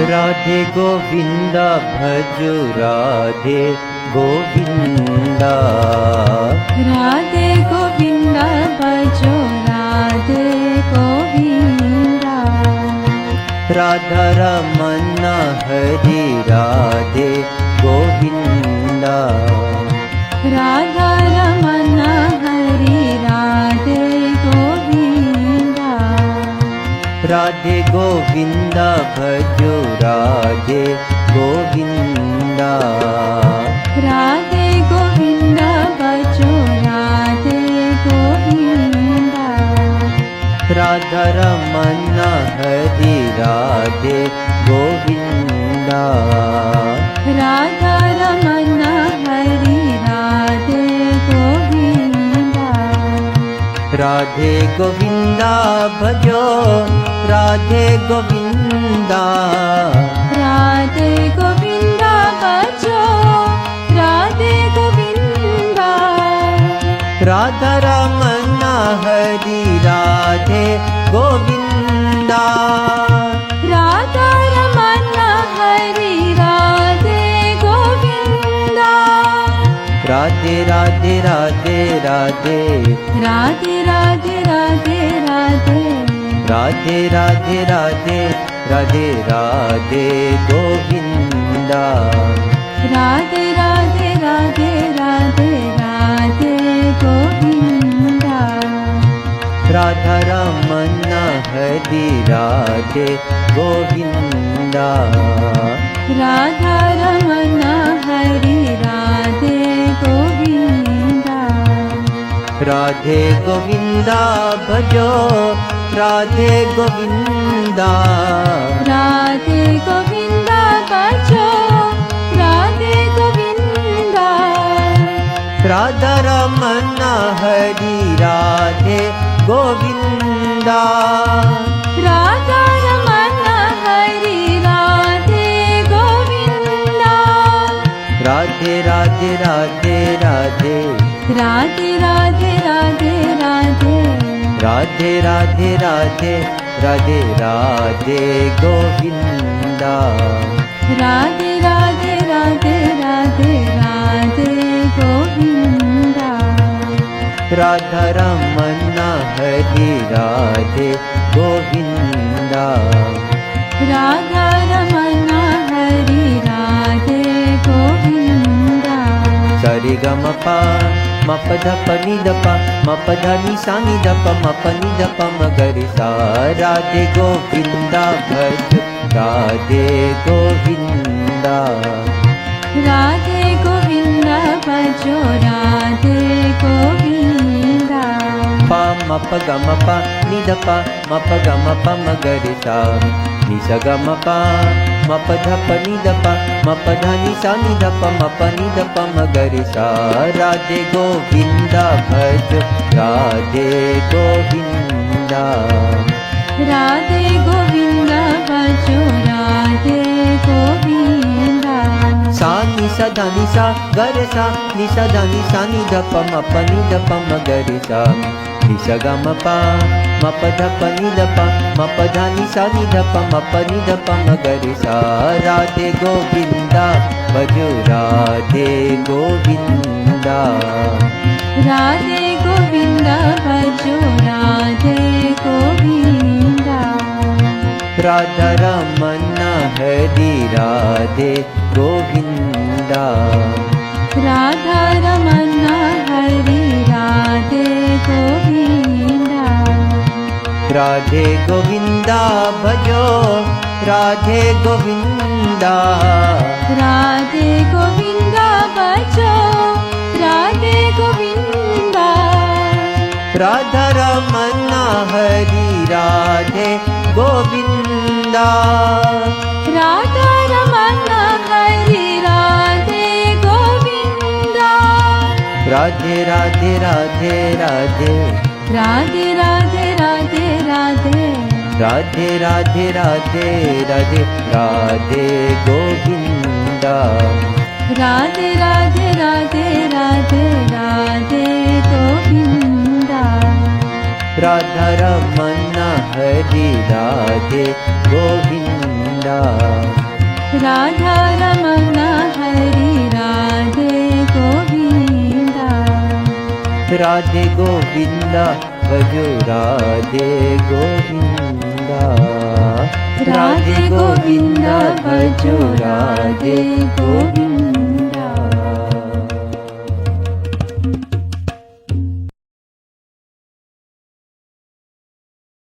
राधे गोविंदा भजो राधे गोविंदा। राधे गोविंदा भजो राधे गोविंदा। राधा रमन हरि राधे गोविंदा। राधा रमन हरि राधे गोविंदा। राधे गोविंदा भजो राधे गोविंदा। राधे गोविंदा भजो राधे गोविंदा। राधा रमन हरि राधे गोविंदा। राधा रमन हरि राधे गोविंदा। राधे गोविंदा भजो राधे गोविंदा। राधे गोविंदा भजो राधे गोविंदा। राधा रमन हरि राधे गोविंदा। राधा रमन हरि राधे गोविंदा। राधे राधे राधे राधे राधे राधे राधे राधे राधे राधे राधे राधे राधे गोविंदा। राधे राधे राधे राधे राधे गोविंदा। राधा रमन हरि राधे गोविंदा। राधा रमन हरि राधे गोविंदा। राधे गोविंदा भजो राधे गोविंदा। राधे गोविंदा भजो राधे गोविंदा। राधा रमन हरि राधे गोविंदा। राधा रमन हरि राधे गोविंदा। राधे राधे राधे राधे राधे राधे राधे राधे राधे राधे राधे राधे राधे गोविंदा। राधे राधे राधे राधे राधे गोविंदा। राधा रमन हरि राधे गोविंदा। राधा रमन हरि राधे गोविंदा। सरि गम पा म प ध प नि ध प म प ध नि सा नि ध प म प नि ध प म ग रि सा। राधे गोविंदा भज राधे गोविंदा। राधे गोविंदा भजो राधे गोविंदा। प म प ग म प नि ध प म प ग म प म ग रि सा। नि स ग म प म प ध प नि ध प म प ध नि सा नि ध प म प नि ध प म ग रि सा। राधे गोविंदा भज राधे गोविंदा। राधे गोविंदा भजो राधे गोविंदा। सा नि सा ध नि सा ग रे सा नि सा ध नि सा नि ध प म प नि ध प म ग रि सा। नि स ग म प म प ध प नि ध प म प ध नि सा नि ध प म प नि ध प म ग रि सा। राधे गोविंदा भजो राधे गोविंदा। राधे गोविंदा भजो राधे गोविंदा। राधा रमन हरि राधे गोविंदा। राधा रमन हरि राधे गोविंदा। राधे गोविंदा भजो राधे गोविंदा। राधे गोविंदा भजो राधे गोविंदा। राधा रमन हरि राधे गोविंदा। राधा रमन हरि राधे गोविंदा। राधे राधे राधे राधे राधे राधे राधे राधे राधे राधे राधे राधे गोविंदा। राधे राधे राधे राधे राधे गोविंदा। राधा रमन हरि राधे गोविंदा। गोविन्दा राधा रमण हरि राधे गोविन्दा राधे गोविन्दा भजो राधे गोविन्दा राधे गोविन्दा भजो राधे गोविन्दा